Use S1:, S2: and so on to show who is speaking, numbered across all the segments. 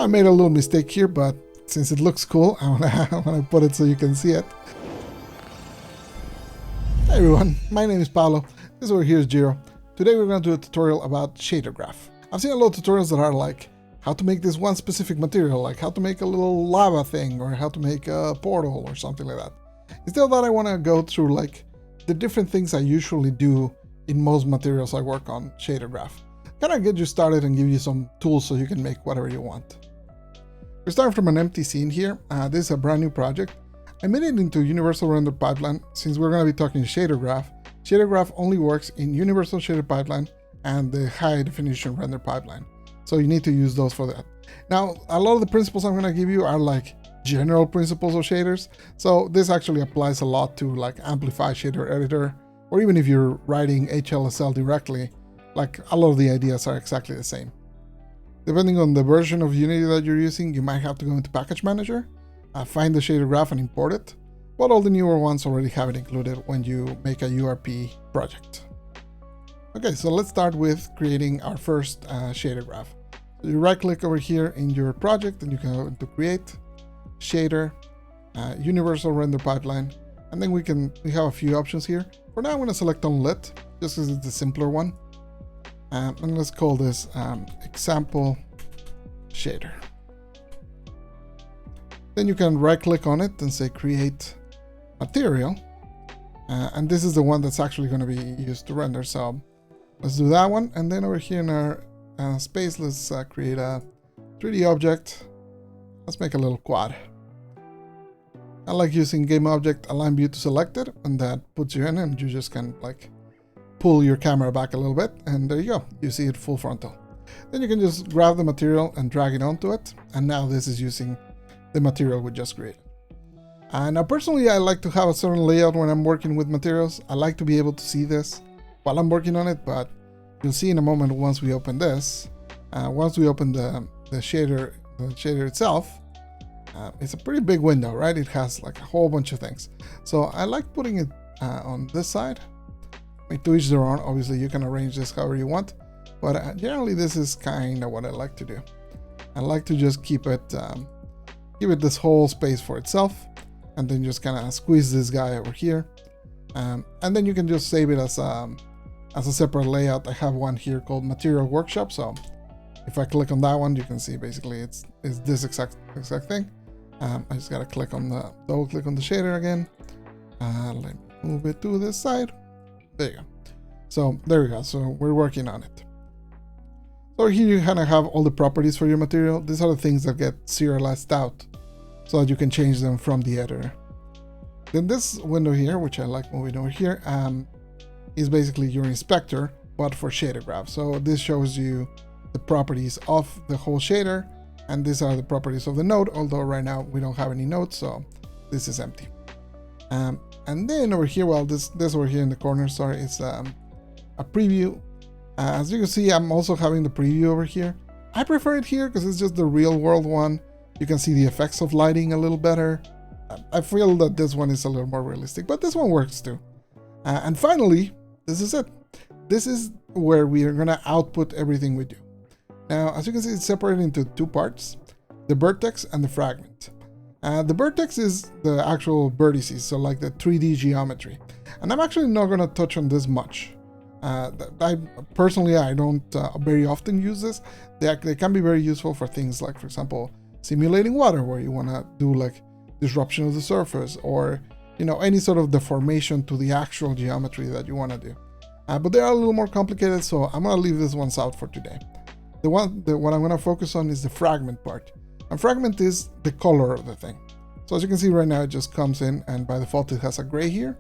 S1: I made a little mistake here, but since it looks cool, I wanna put it so you can see it. Hey everyone, my name is Paolo. This over here is Jiro. Today we're going to do a tutorial about shader graph. I've seen a lot of tutorials that are like how to make this one specific material, like how to make a little lava thing or how to make a portal or something like that. Instead of that, I want to go through like the different things I usually do in most materials I work on shader graph. Kind of get you started and give you some tools so you can make whatever you want. We're starting from an empty scene here. This is a brand new project. I made it into Universal Render Pipeline. Since we're going to be talking shader graph, shader graph only works in Universal Shader Pipeline and the high definition render pipeline. So you need to use those for that. Now, a lot of the principles I'm going to give you are like general principles of shaders. So this actually applies a lot to like Amplify Shader Editor, or even if you're writing HLSL directly, like a lot of the ideas are exactly the same. Depending on the version of Unity that you're using, you might have to go into Package Manager, find the shader graph and import it. But all the newer ones already have it included when you make a URP project. Okay, so let's start with creating our first shader graph. So you right click over here in your project and you can go into Create, Shader, Universal Render Pipeline, and then we have a few options here. For now I'm going to select Unlit, just because it's the simpler one. And let's call this Example Shader. Then you can right click on it and say Create Material, and this is the one that's actually going to be used to render. So let's do that one, and then over here in our space, let's create a 3D object. Let's make a little quad. I like using Game Object Align View to select it, and that puts you in, and you just can like pull your camera back a little bit, and there you go. You see it full frontal. Then you can just grab the material and drag it onto it, and now this is using the material we just created. Now personally, I like to have a certain layout when I'm working with materials. I like to be able to see this while I'm working on it, but you'll see in a moment once we open this, once we open the shader itself, it's a pretty big window, right? It has like a whole bunch of things. So I like putting it on this side. To each their own. Obviously you can arrange this however you want, but generally this is kind of what I like to do. I like to just keep it this whole space for itself, and then just kind of squeeze this guy over here, and then you can just save it as a separate layout. I have one here called Material Workshop, so if I click on that one, you can see basically it's this exact thing. I just gotta double click on the shader again. Let me move it to this side. There you go. So there we go. So we're working on it. So here you kind of have all the properties for your material. These are the things that get serialized out so that you can change them from the editor. Then this window here, which I like moving over here, is basically your inspector, but for shader graph. So this shows you the properties of the whole shader, and these are the properties of the node, although right now we don't have any nodes, so this is empty. And then over here, well, this over here in the corner, sorry, is a preview. As you can see, I'm also having the preview over here. I prefer it here because it's just the real world one. You can see the effects of lighting a little better. I feel that this one is a little more realistic, but this one works too. And finally, this is it. This is where we are going to output everything we do. Now, as you can see, it's separated into two parts, the vertex and the fragment. The vertex is the actual vertices, so like the 3D geometry. And I'm actually not going to touch on this much. I personally don't very often use this. They can be very useful for things like, for example, simulating water, where you want to do like disruption of the surface, or any sort of deformation to the actual geometry that you want to do. But they are a little more complicated, so I'm going to leave this ones out for today. What I'm going to focus on is the fragment part. And fragment is the color of the thing. So as you can see right now, it just comes in, and by default it has a gray here.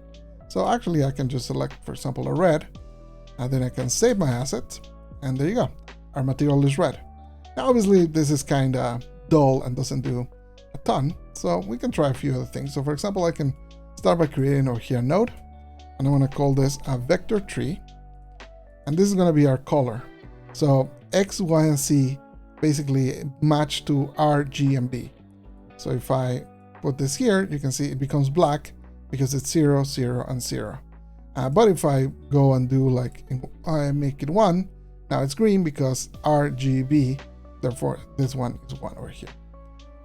S1: So actually I can just select, for example, a red, and then I can save my asset, and there you go. Our material is red. Now obviously this is kind of dull and doesn't do a ton, so we can try a few other things. So for example, I can start by creating over here a node, and I'm going to call this a vector tree, and this is going to be our color. So X, Y, and Z basically match to R, G, and B. So if I put this here, you can see it becomes black because it's 0, 0, and 0. But if I go and do like, I make it 1, now it's green because RGB therefore this one is 1 over here.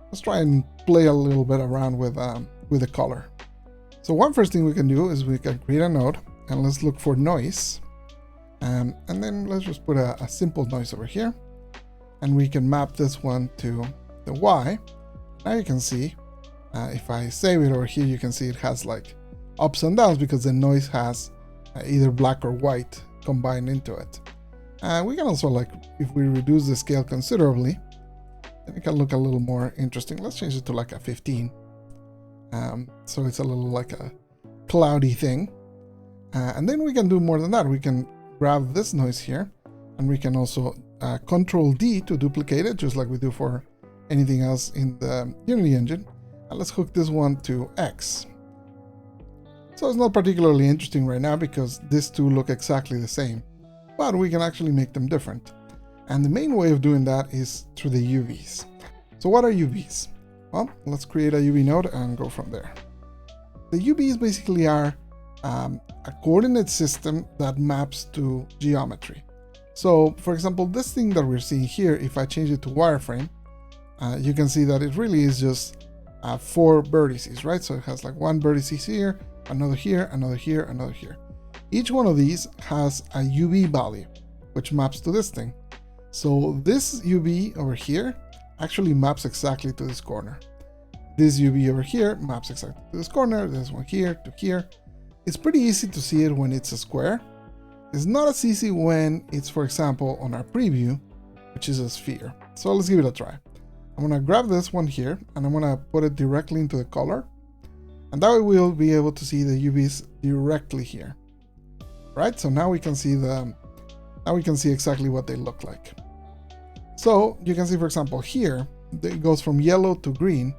S1: Let's try and play a little bit around with the color. So one first thing we can do is we can create a node, and let's look for noise. And then let's just put a simple noise over here. And we can map this one to the Y. Now you can see, if I save it over here, you can see it has like ups and downs because the noise has either black or white combined into it. We can also, like, if we reduce the scale considerably, then it can look a little more interesting. Let's change it to like a 15. So it's a little like a cloudy thing. And then we can do more than that. We can grab this noise here, and we can also Control D to duplicate it, just like we do for anything else in the Unity engine. And let's hook this one to X. So it's not particularly interesting right now because these two look exactly the same, but we can actually make them different. And the main way of doing that is through the UVs. So what are UVs? Well, let's create a UV node and go from there. The UVs basically are a coordinate system that maps to geometry. So for example, this thing that we're seeing here, if I change it to wireframe, you can see that it really is just 4 vertices, right? So it has like 1 vertice here, another here, another here, another here. Each one of these has a UV value, which maps to this thing. So this UV over here actually maps exactly to this corner. This UV over here maps exactly to this corner, this one here to here. It's pretty easy to see it when it's a square. It's not as easy when it's, for example, on our preview, which is a sphere. So let's give it a try. I'm gonna grab this one here and I'm gonna put it directly into the color. And that way we'll be able to see the UVs directly here. Right? So now we can see exactly what they look like. So you can see, for example, here, it goes from yellow to green.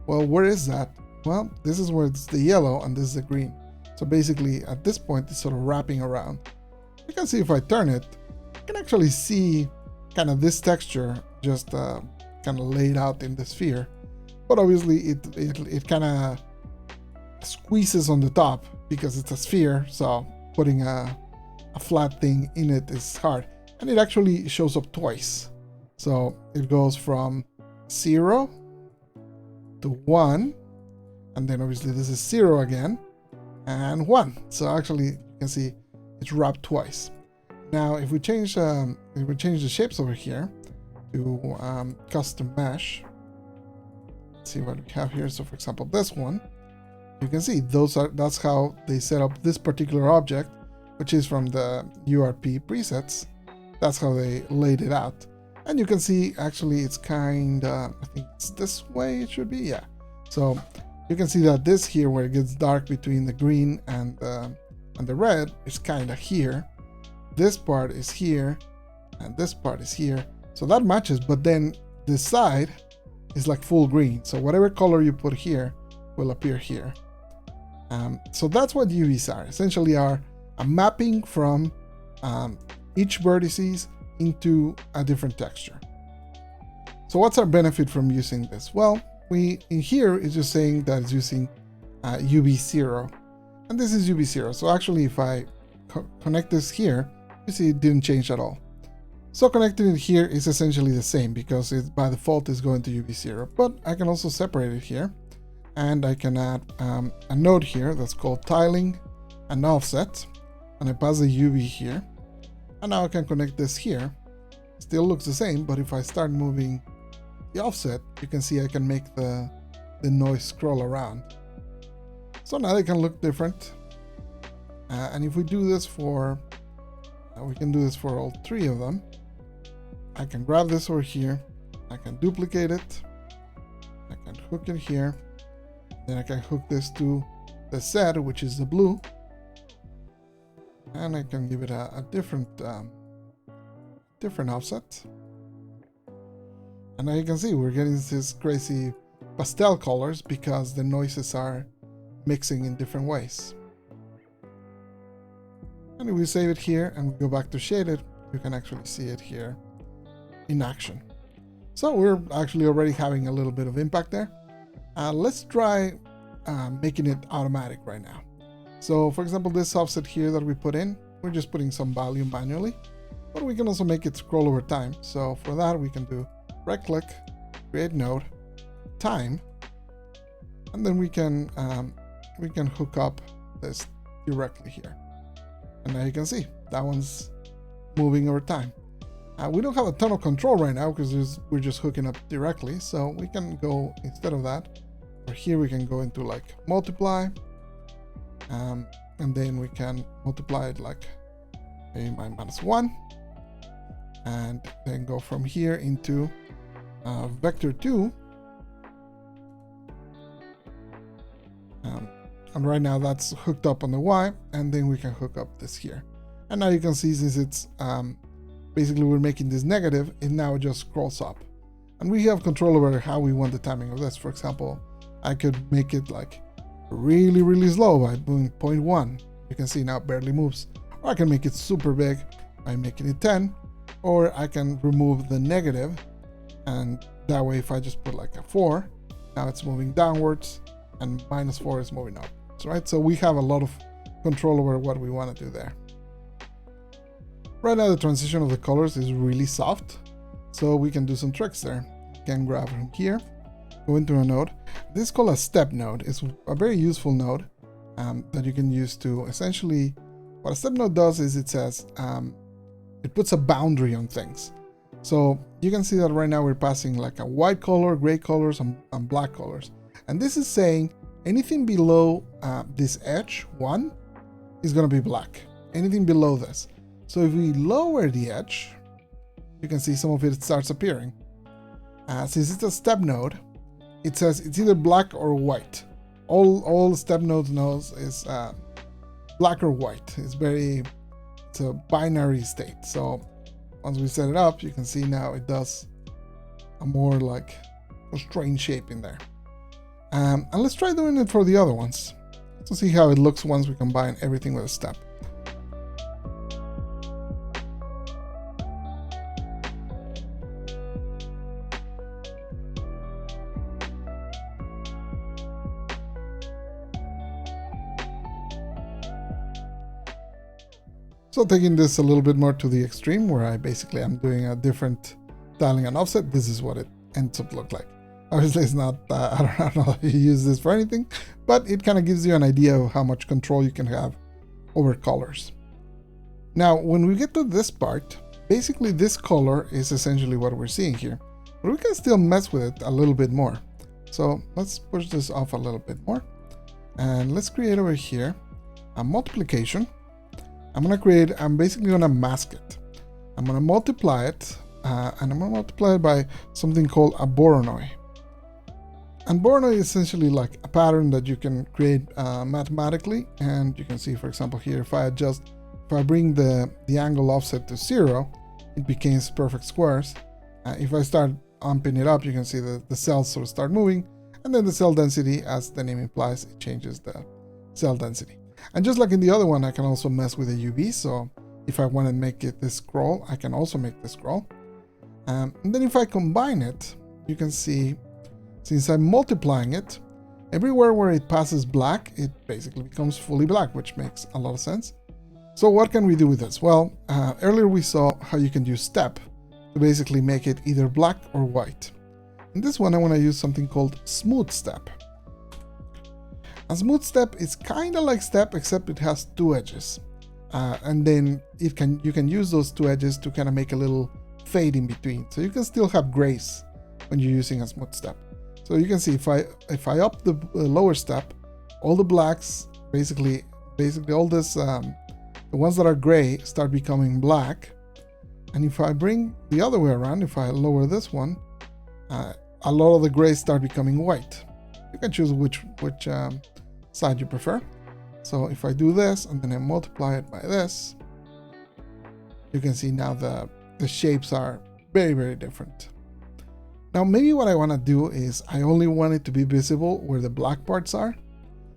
S1: Well, where is that? Well, this is where it's the yellow and this is the green. So basically at this point, it's sort of wrapping around. You can see if I turn it, you can actually see kind of this texture just kind of laid out in the sphere. But obviously it kind of squeezes on the top because it's a sphere, so putting a flat thing in it is hard. And it actually shows up twice. So it goes from 0 to 1, and then obviously this is 0 again, and 1. So actually you can see it's wrapped twice. Now if we change the shapes over here to custom mesh, let's see what we have here. So for example, this one, you can see that's how they set up this particular object, which is from the URP presets. That's how they laid it out. And you can see actually it's kind of, I think it's this way it should be, yeah. So you can see that this here, where it gets dark between the green and the red, is kind of here. This part is here, and this part is here. So that matches, but then this side is like full green. So whatever color you put here will appear here. So that's what UVs are. Essentially are a mapping from each vertices into a different texture. So what's our benefit from using this? Well, in here is just saying that it's using UV0, and this is UV0. So actually if I connect this here, you see it didn't change at all. So connecting it here is essentially the same because it by default is going to UV0, but I can also separate it here. And I can add a node here that's called tiling and offset, and I pass the UV here, and now I can connect this here. Still looks the same, but if I start moving the offset, you can see I can make the noise scroll around. So now they can look different. And if we do this for, we can do this for all 3 of them. I can grab this over here, I can duplicate it, I can hook it here. Then I can hook this to the Z, which is the blue, and I can give it a different offset. And now you can see we're getting this crazy pastel colors because the noises are mixing in different ways. And if we save it here and we go back to shaded, you can actually see it here in action. So we're actually already having a little bit of impact there. Let's try making it automatic right now. So for example, this offset here that we put in, we're just putting some value manually, but we can also make it scroll over time. So for that we can do right click, create node, time, and then we can hook up this directly here. And now you can see that one's moving over time. We don't have a ton of control right now because we're just hooking up directly. So we can go, instead of that, or here we can go into like multiply, and then we can multiply it like maybe by -1, and then go from here into vector 2. And right now that's hooked up on the Y, and then we can hook up this here. And now you can see, since it's basically we're making this negative, it now just scrolls up. And we have control over how we want the timing of this. For example, I could make it like really, really slow by doing 0.1. You can see now it barely moves. Or I can make it super big by making it 10. Or I can remove the negative, and that way if I just put like a 4, now it's moving downwards, and -4 is moving up. Right? So we have a lot of control over what we want to do there. Right now the transition of the colors is really soft, so we can do some tricks there. You can grab from here, go into a node. This is called a step node. It's a very useful node that you can use to essentially, what a step node does is it says, it puts a boundary on things. So you can see that right now we're passing like a white color, gray colors, and black colors. And this is saying anything below this edge 1 is going to be black. Anything below this. So if we lower the edge, you can see some of it starts appearing. Since it's a step node, it says it's either black or white. All step nodes knows is black or white. It's a binary state. So once we set it up, you can see now it does a more like a strange shape in there. And let's try doing it for the other ones to see how it looks once we combine everything with a step. So taking this a little bit more to the extreme, where I'm doing a different dialing and offset, this is what it ends up look like. Obviously it's not, I don't know if you use this for anything, but it kind of gives you an idea of how much control you can have over colors. Now, when we get to this part, basically this color is essentially what we're seeing here, but we can still mess with it a little bit more. So let's push this off a little bit more, and let's create over here a multiplication. I'm basically going to mask it. I'm going to multiply it, and I'm going to multiply it by something called a Voronoi. And Voronoi is essentially like a pattern that you can create mathematically. And you can see, for example, here, if I bring the angle offset to 0, it becomes perfect squares. If I start amping it up, you can see that the cells sort of start moving, and then the cell density, as the name implies, it changes the cell density. And just like in the other one, I can also mess with the UV. So if I want to make it this scroll, I can also make this scroll. And then if I combine it, you can see, since I'm multiplying it, everywhere where it passes black, it basically becomes fully black, which makes a lot of sense. So what can we do with this? Well, earlier we saw how you can use step to basically make it either black or white. In this one, I want to use something called smooth step. A smooth step is kind of like step, except it has 2 edges. And then you can use those 2 edges to kind of make a little fade in between. So you can still have grace when you're using a smooth step. So you can see if I up the lower step, all the blacks, basically all this, the ones that are gray start becoming black. And if I bring the other way around, if I lower this one, a lot of the grays start becoming white. You can choose which side you prefer. So if I do this and then I multiply it by this, you can see now the shapes are very, very different. Now maybe what I want to do is I only want it to be visible where the black parts are.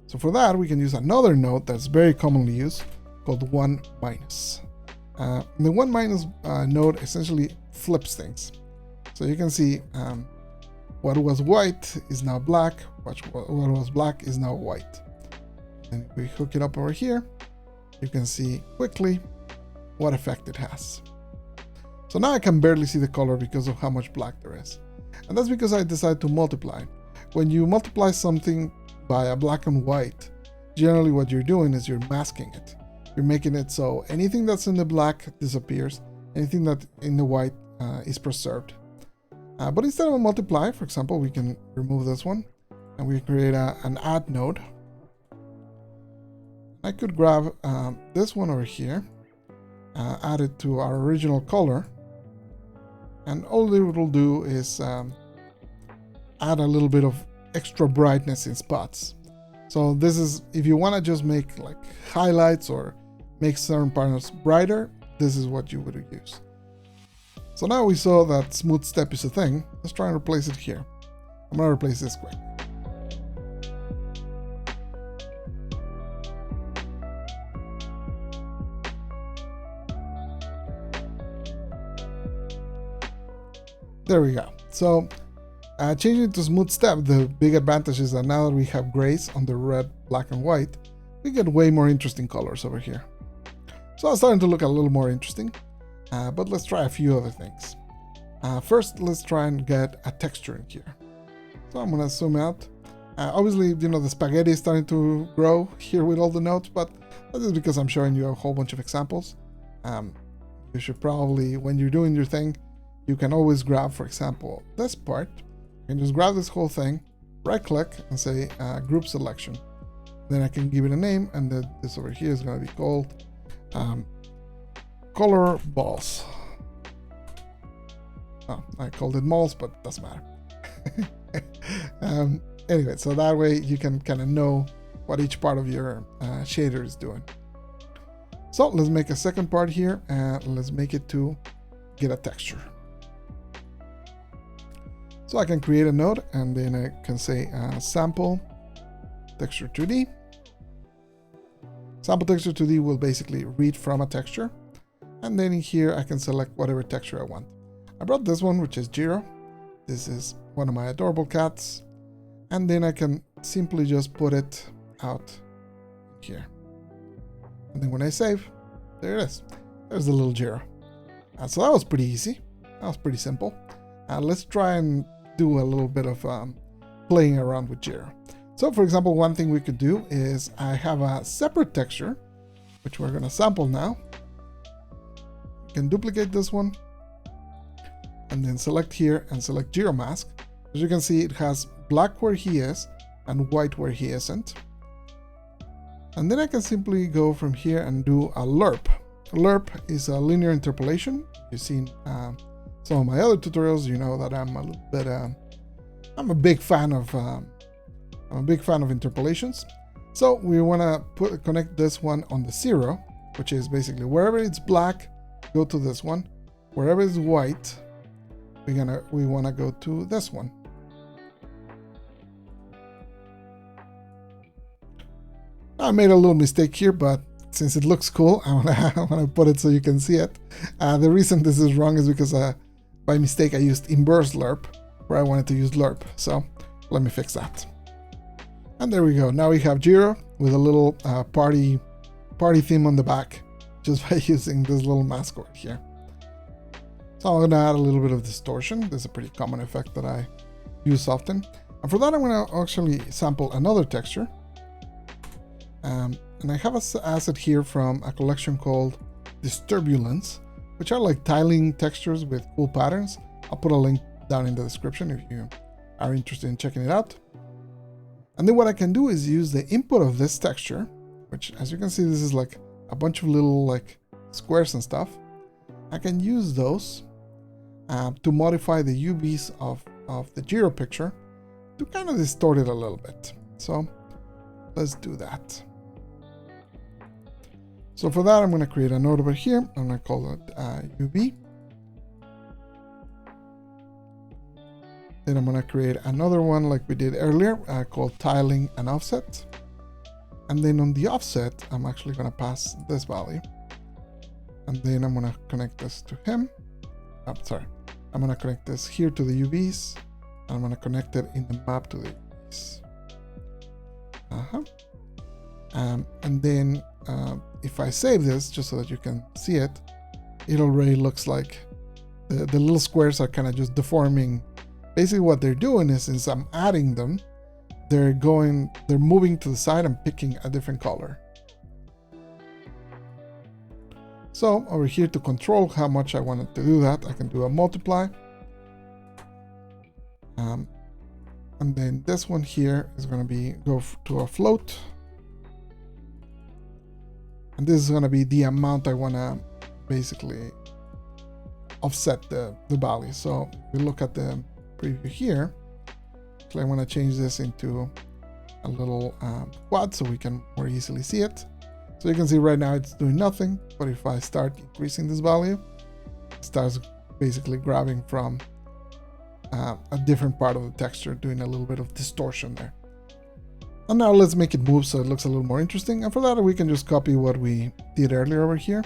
S1: So for that we can use another node that's very commonly used called 1-. The 1- node essentially flips things. So you can see what was white is now black, what was black is now white. And if we hook it up over here, you can see quickly what effect it has. So now I can barely see the color because of how much black there is. And that's because I decided to multiply. When you multiply something by a black and white, generally what you're doing is you're masking it. You're making it so anything that's in the black disappears, anything that in the white is preserved. But instead of a multiply, for example, we can remove this one and we create an add node. I could grab this one over here, add it to our original color, and all it will do is add a little bit of extra brightness in spots. So this is, if you want to just make like highlights or make certain parts brighter, this is what you would use. So now we saw that smooth step is a thing. Let's try and replace it here. I'm going to replace this quick. There we go. So changing to smooth step, the big advantage is that now that we have grays on the red, black, and white, we get way more interesting colors over here. So it's starting to look a little more interesting, but let's try a few other things. First, let's try and get a texture in here. So I'm gonna zoom out. Obviously, you know, the spaghetti is starting to grow here with all the nodes, but that is because I'm showing you a whole bunch of examples. You should probably, when you're doing your thing, you can always grab, for example, this part. You can just grab this whole thing, right click and say group selection. Then I can give it a name, and then this over here is going to be called color balls. Oh, I called it malls, but it doesn't matter. Anyway, so that way you can kind of know what each part of your shader is doing. So let's make a second part here, and let's make it to get a texture. So I can create a node, and then I can say sample texture 2D. Sample texture 2D will basically read from a texture, and then in here I can select whatever texture I want. I brought this one, which is Jiro. This is one of my adorable cats, and then I can simply just put it out here. And then when I save, there it is. There's the little Jiro. So that was pretty easy. That was pretty simple. Let's try and do a little bit of playing around with Jiro. So for example, one thing we could do is I have a separate texture, which we're going to sample now. You can duplicate this one and then select here and select Jiro mask. As you can see, it has black where he is and white where he isn't. And then I can simply go from here and do a LURP. LURP is a linear interpolation. You've seen some of my other tutorials, you know that I'm a little bit, I'm a big fan of interpolations. So we want to connect this one on the 0, which is basically wherever it's black, go to this one. Wherever it's white, we want to go to this one. I made a little mistake here, but since it looks cool, I want to put it so you can see it. The reason this is wrong is because by mistake I used inverse LURP, where I wanted to use LURP. So let me fix that. And there we go. Now we have Jiro with a little party theme on the back, just by using this little mask right here. So I'm going to add a little bit of distortion. This is a pretty common effect that I use often. And for that, I'm going to actually sample another texture. And I have an asset here from a collection called Disturbulance, which are like tiling textures with cool patterns. I'll put a link down in the description if you are interested in checking it out. And then what I can do is use the input of this texture, which as you can see, this is like a bunch of little like squares and stuff. I can use those to modify the UVs of the Jiro picture to kind of distort it a little bit. So let's do that. So for that, I'm going to create a node over here. I'm going to call it UV. Then I'm going to create another one like we did earlier called tiling and offset. And then on the offset, I'm actually going to pass this value. And then I'm going to connect this to him. I'm going to connect this here to the UVs. And I'm going to connect it in the map to the UVs. And then if I save this, just so that you can see it, it already looks like the little squares are kind of just deforming. Basically what they're doing is, since I'm adding them, they're moving to the side and picking a different color. So over here, to control how much I wanted to do that, I can do a multiply. And then this one here is going to go to a float. And this is going to be the amount I want to basically offset the value. So if we look at the preview here, so I want to change this into a little quad so we can more easily see it. So you can see right now it's doing nothing, but if I start increasing this value, it starts basically grabbing from a different part of the texture, doing a little bit of distortion there. And now let's make it move so it looks a little more interesting. And for that, we can just copy what we did earlier over here,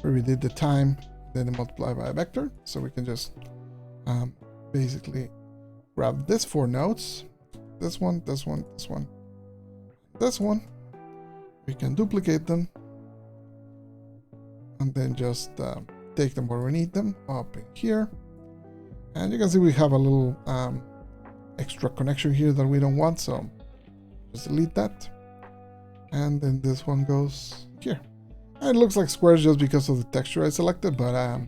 S1: where we did the time, then multiply by a vector. So we can just basically grab this 4 nodes, this one, this one, this one, this one. We can duplicate them and then just take them where we need them, up in here. And you can see we have a little extra connection here that we don't want, so just delete that. And then this one goes here. And it looks like squares just because of the texture I selected, but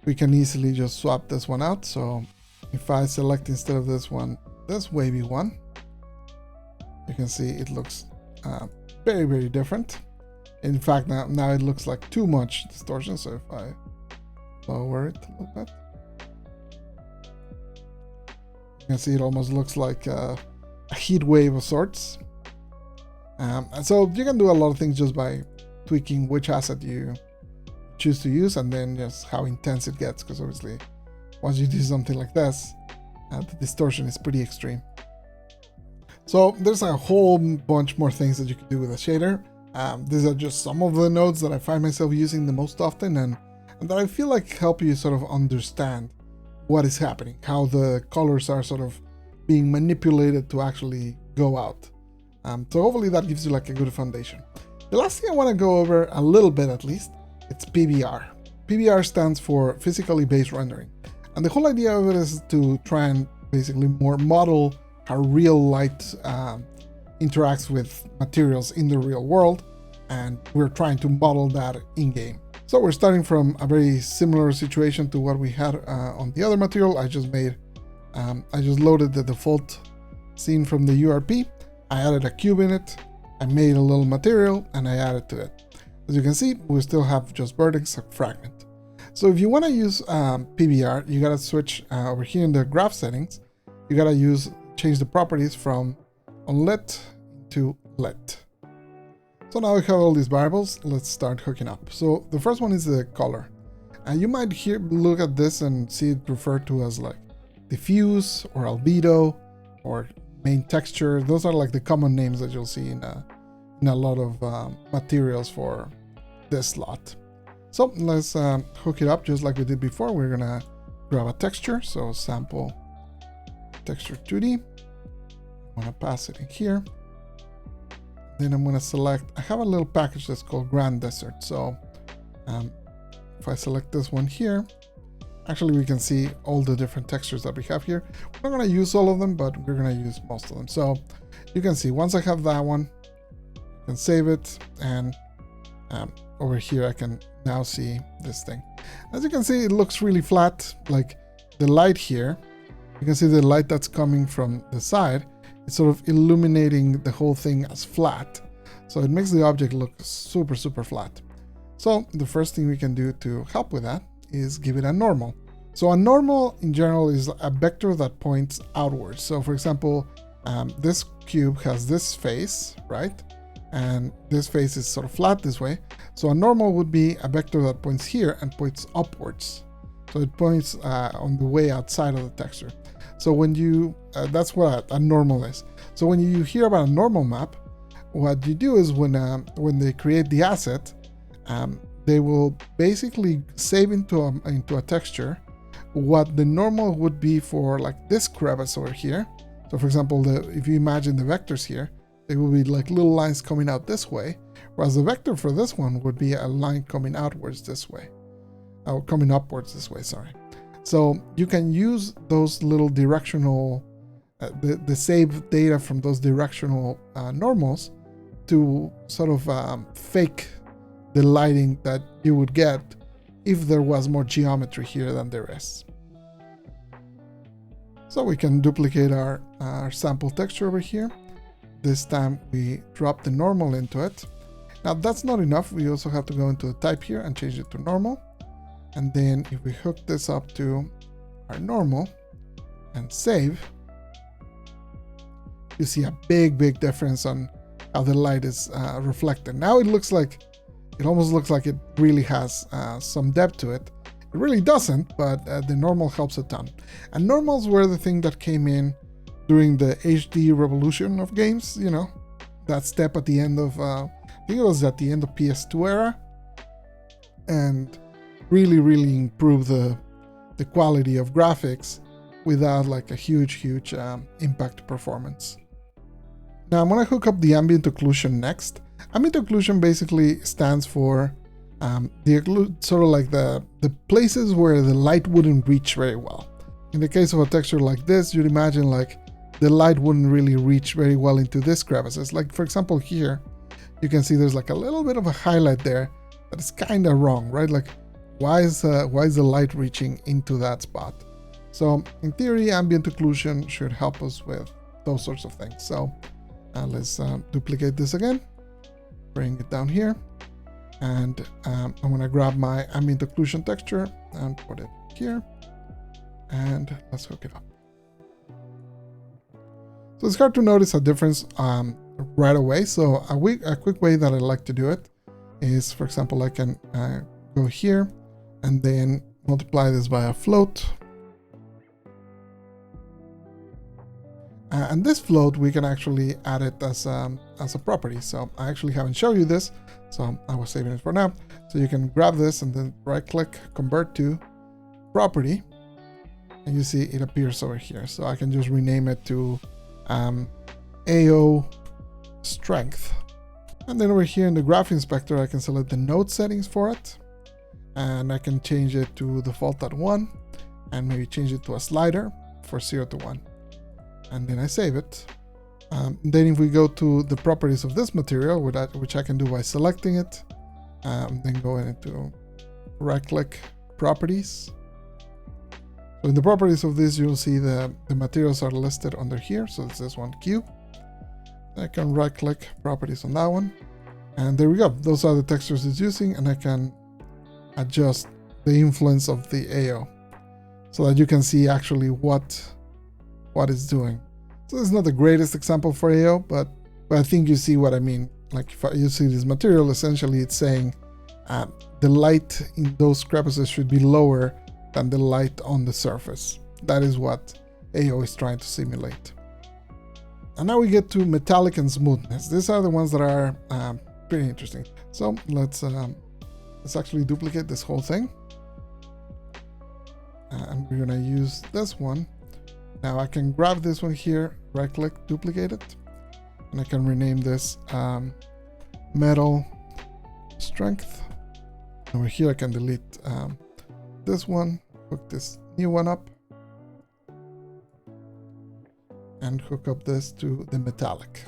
S1: we can easily just swap this one out. So if I select, instead of this one, this wavy one, you can see it looks very, very different. In fact, now it looks like too much distortion. So if I lower it a little bit, you can see it almost looks like a heat wave of sorts. And so you can do a lot of things just by tweaking which asset you choose to use, and then just how intense it gets, because obviously once you do something like this, the distortion is pretty extreme. So there's a whole bunch more things that you can do with a shader. These are just some of the nodes that I find myself using the most often, and that I feel like help you sort of understand what is happening, how the colors are sort of being manipulated to actually go out. So hopefully that gives you like a good foundation. The last thing I want to go over a little bit, at least, it's PBR. PBR stands for physically based rendering. And the whole idea of it is to try and basically more model how real light interacts with materials in the real world. And we're trying to model that in game. So we're starting from a very similar situation to what we had on the other material. I just loaded the default scene from the URP. I added a cube in it. I made a little material and I added to it. As you can see, we still have just vertex and fragment. So if you want to use PBR, you got to switch over here in the graph settings. You got to change the properties from unlit to lit. So now we have all these variables. Let's start hooking up. So the first one is the color. And you might look at this and see it referred to as like diffuse or albedo or main texture. Those are like the common names that you'll see in a lot of materials for this slot. So let's hook it up just like we did before. We're gonna grab a texture. So sample texture 2D. I'm gonna pass it in here. Then I'm gonna select, I have a little package that's called Grand Desert. So if I select this one here, actually we can see all the different textures that we have here. We're not gonna use all of them, but we're gonna use most of them. So you can see once I have that one, I can save it, and over here I can now see this thing. As you can see, it looks really flat. Like the light here, you can see the light that's coming from the side. It's sort of illuminating the whole thing as flat. So it makes the object look super, super flat. So the first thing we can do to help with that is give it a normal. So a normal in general is a vector that points outwards. So for example, this cube has this face, right? And this face is sort of flat this way. So a normal would be a vector that points here and points upwards. So it points on the way outside of the texture. So when you, that's what a normal is. So when you hear about a normal map, what you do is when they create the asset, they will basically save into a texture what the normal would be for like this crevice over here. So for example, if you imagine the vectors here, they will be like little lines coming out this way, whereas the vector for this one would be a line coming outwards this way, or coming upwards this way, sorry. So you can use those little directional, the saved data from those directional normals to sort of fake the lighting that you would get if there was more geometry here than there is. So we can duplicate our sample texture over here. This time we drop the normal into it. Now that's not enough. We also have to go into the type here and change it to normal. And then if we hook this up to our normal and save, you see a big difference on how the light is reflected. Now it almost looks like it really has some depth to it. It really doesn't, but the normal helps a ton. And normals were the thing that came in during the HD revolution of games, you know, that step at the end of, I think it was at the end of PS2 era, and really improved the quality of graphics without like a huge impact performance. Now I'm gonna hook up the ambient occlusion next. Ambient occlusion basically stands for sort of like the places where the light wouldn't reach very well. In the case of a texture like this, you'd imagine like the light wouldn't really reach very well into this crevices. Like for example here, you can see there's like a little bit of a highlight there that is kind of wrong, right? Like why is the light reaching into that spot? So in theory, ambient occlusion should help us with those sorts of things. So let's duplicate this again, bring it down here, and I'm gonna grab my ambient occlusion texture and put it here, and let's hook it up. So it's hard to notice a difference right away. So a quick way that I like to do it is, for example, I can go here and then multiply this by a float. And this float, we can actually add it as a property. So I actually haven't shown you this, so I was saving it for now. So you can grab this and then right click, convert to property, and you see it appears over here. So I can just rename it to AO strength. And then over here in the graph inspector, I can select the node settings for it, and I can change it to default at 1 and maybe change it to a slider for 0 to 1. And then I save it. Then if we go to the properties of this material, which I can do by selecting it, then go into right click properties. So in the properties of this, you'll see the materials are listed under here. So it's this one, Q. I can right click properties on that one. And there we go. Those are the textures it's using, and I can adjust the influence of the AO so that you can see actually what it's doing. So this is not the greatest example for AO, but I think you see what I mean. Like if you see this material, essentially it's saying the light in those crevices should be lower than the light on the surface. That is what AO is trying to simulate. And now we get to metallic and smoothness. These are the ones that are pretty interesting. So let's actually duplicate this whole thing. And we're gonna use this one. Now I can grab this one here, right click, duplicate it, and I can rename this metal strength. Over here I can delete this one, hook this new one up, and hook up this to the metallic.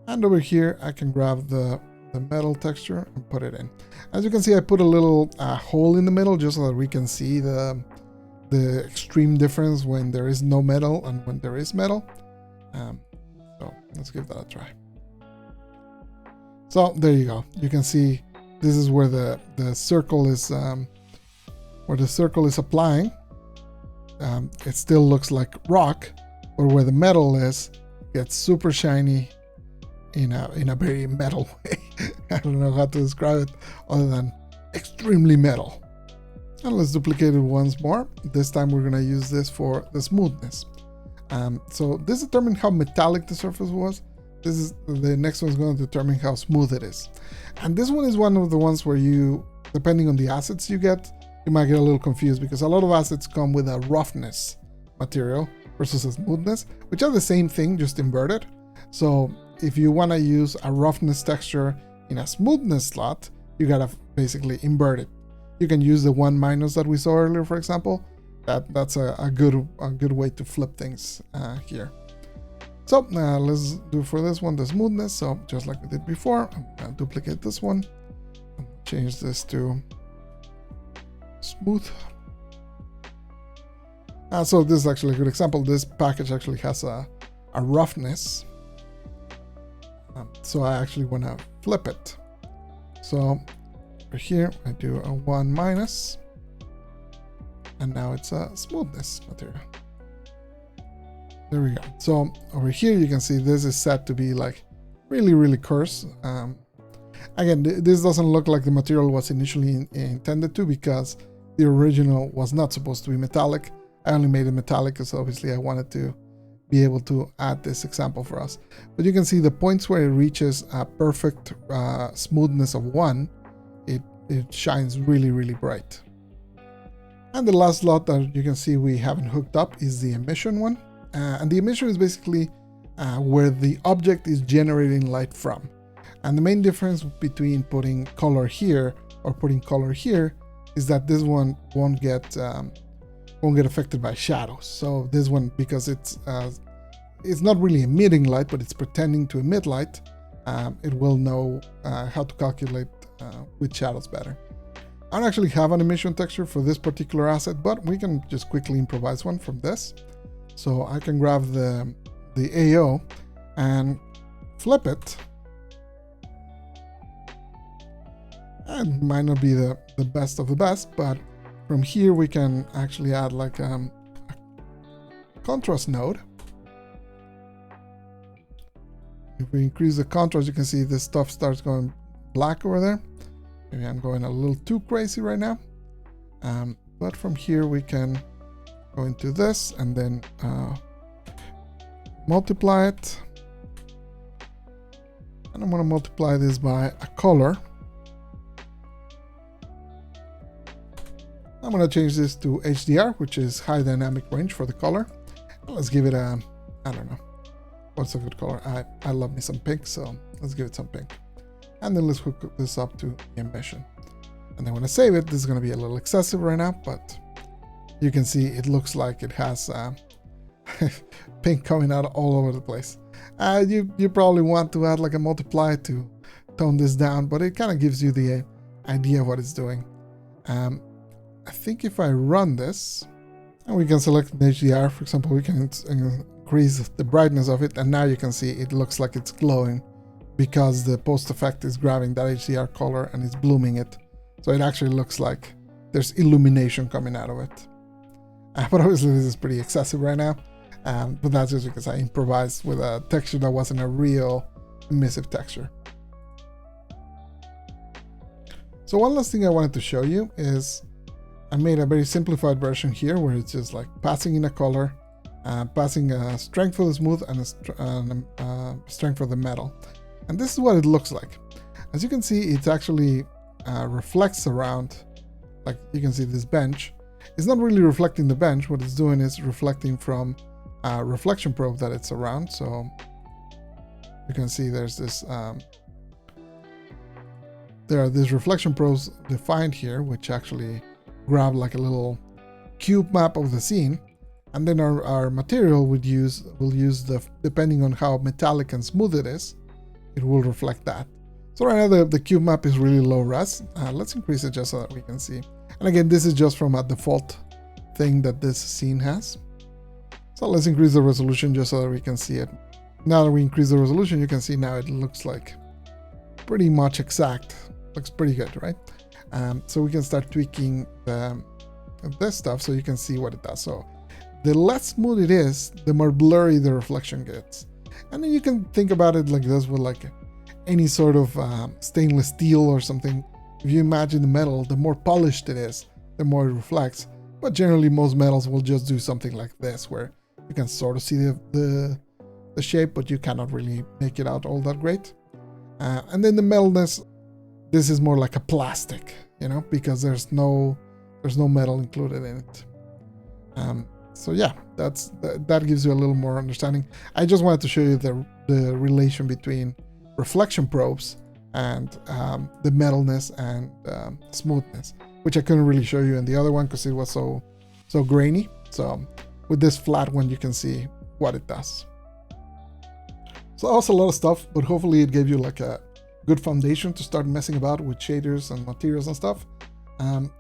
S1: And over here I can grab the metal texture and put it in. As you can see, I put a little hole in the middle just so that we can see the extreme difference when there is no metal and when there is metal. So let's give that a try. So there you go. You can see this is where the circle is applying. It still looks like rock, but where the metal is, it gets super shiny in a very metal way. I don't know how to describe it other than extremely metal. And let's duplicate it once more. This time we're gonna use this for the smoothness. So this determined how metallic the surface was. The next one is going to determine how smooth it is. And this one is one of the ones where you, depending on the assets you get, you might get a little confused because a lot of assets come with a roughness material versus a smoothness, which are the same thing, just inverted. So if you want to use a roughness texture in a smoothness slot, you gotta basically invert it. you can use the 1- that we saw earlier, for example. That's a good way to flip things here. So let's do for this one the smoothness. So just like we did before, I'm gonna duplicate this one and change this to smooth. So this is actually a good example. This package actually has a roughness. So I actually want to flip it. So over here I do a 1-, and now it's a smoothness material. There we go. So over here you can see this is set to be like really coarse. Again, this doesn't look like the material was initially intended to, because the original was not supposed to be metallic. I only made it metallic because obviously I wanted to be able to add this example for us. But you can see the points where it reaches a perfect smoothness of 1, it shines really bright. And the last slot that you can see we haven't hooked up is the emission one. And the emission is basically where the object is generating light from. And the main difference between putting color here or putting color here is that this one won't get affected by shadows. So this one, because it's not really emitting light, but it's pretending to emit light, it will know how to calculate with shadows better. I don't actually have an emission texture for this particular asset, but we can just quickly improvise one from this. So I can grab the AO and flip it. It might not be the best of the best, but from here we can actually add like a contrast node. If we increase the contrast, you can see this stuff starts going black over there. Maybe I'm going a little too crazy right now. But from here we can go into this and then multiply it. And I'm going to multiply this by a color. I'm going to change this to HDR, which is high dynamic range for the color. And let's give it a, I don't know, what's a good color? I love me some pink, so let's give it some pink. And then let's hook this up to the emission. And then when I save it, this is going to be a little excessive right now, but you can see it looks like it has pink coming out all over the place. You probably want to add like a multiply to tone this down, but it kind of gives you the idea of what it's doing. I think if I run this, and we can select an HDR, for example, we can increase the brightness of it, and now you can see it looks like it's glowing because the post effect is grabbing that HDR color and it's blooming it. So it actually looks like there's illumination coming out of it. But obviously this is pretty excessive right now, but that's just because I improvised with a texture that wasn't a real emissive texture. So one last thing I wanted to show you is I made a very simplified version here where it's just like passing in a color, passing a strength for the smooth and a strength for the metal. And this is what it looks like. As you can see, it actually reflects around, like you can see this bench. It's not really reflecting the bench. What it's doing is reflecting from a reflection probe that it's around. So you can see there's this, there are these reflection probes defined here, which actually grab like a little cube map of the scene, and then our material will use the, depending on how metallic and smooth it is, it will reflect that. So right now the cube map is really low res. Let's increase it just so that we can see. And again, this is just from a default thing that this scene has. So let's increase the resolution just so that we can see it. Now that we increase the resolution, you can see now it looks like pretty much exact. Looks pretty good, right? So we can start tweaking this stuff so you can see what it does. So the less smooth it is, the more blurry the reflection gets. And then you can think about it like this with like any sort of stainless steel or something. If you imagine the metal, the more polished it is, the more it reflects. But generally most metals will just do something like this, where you can sort of see the shape, but you cannot really make it out all that great. And then the metalness, this is more like a plastic, you know, because there's no metal included in it. So yeah, that gives you a little more understanding. I just wanted to show you the relation between reflection probes and the metalness and smoothness. which I couldn't really show you in the other one because it was so grainy. So with this flat one, you can see what it does. So that was a lot of stuff, but hopefully it gave you like a good foundation to start messing about with shaders and materials and stuff.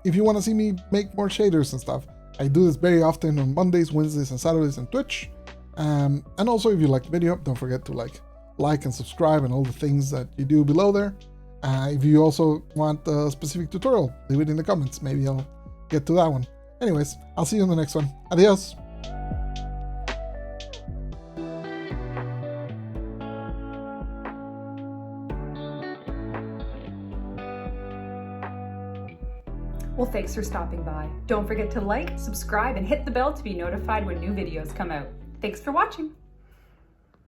S1: If you want to see me make more shaders and stuff, I do this very often on Mondays, Wednesdays, and Saturdays on Twitch. And also, if you like the video, don't forget to like and subscribe and all the things that you do below there. If you also want a specific tutorial, leave it in the comments. Maybe I'll get to that one. Anyways, I'll see you in the next one. Adios!
S2: Well, thanks for stopping by. Don't forget to like, subscribe, and hit the bell to be notified when new videos come out. Thanks for watching.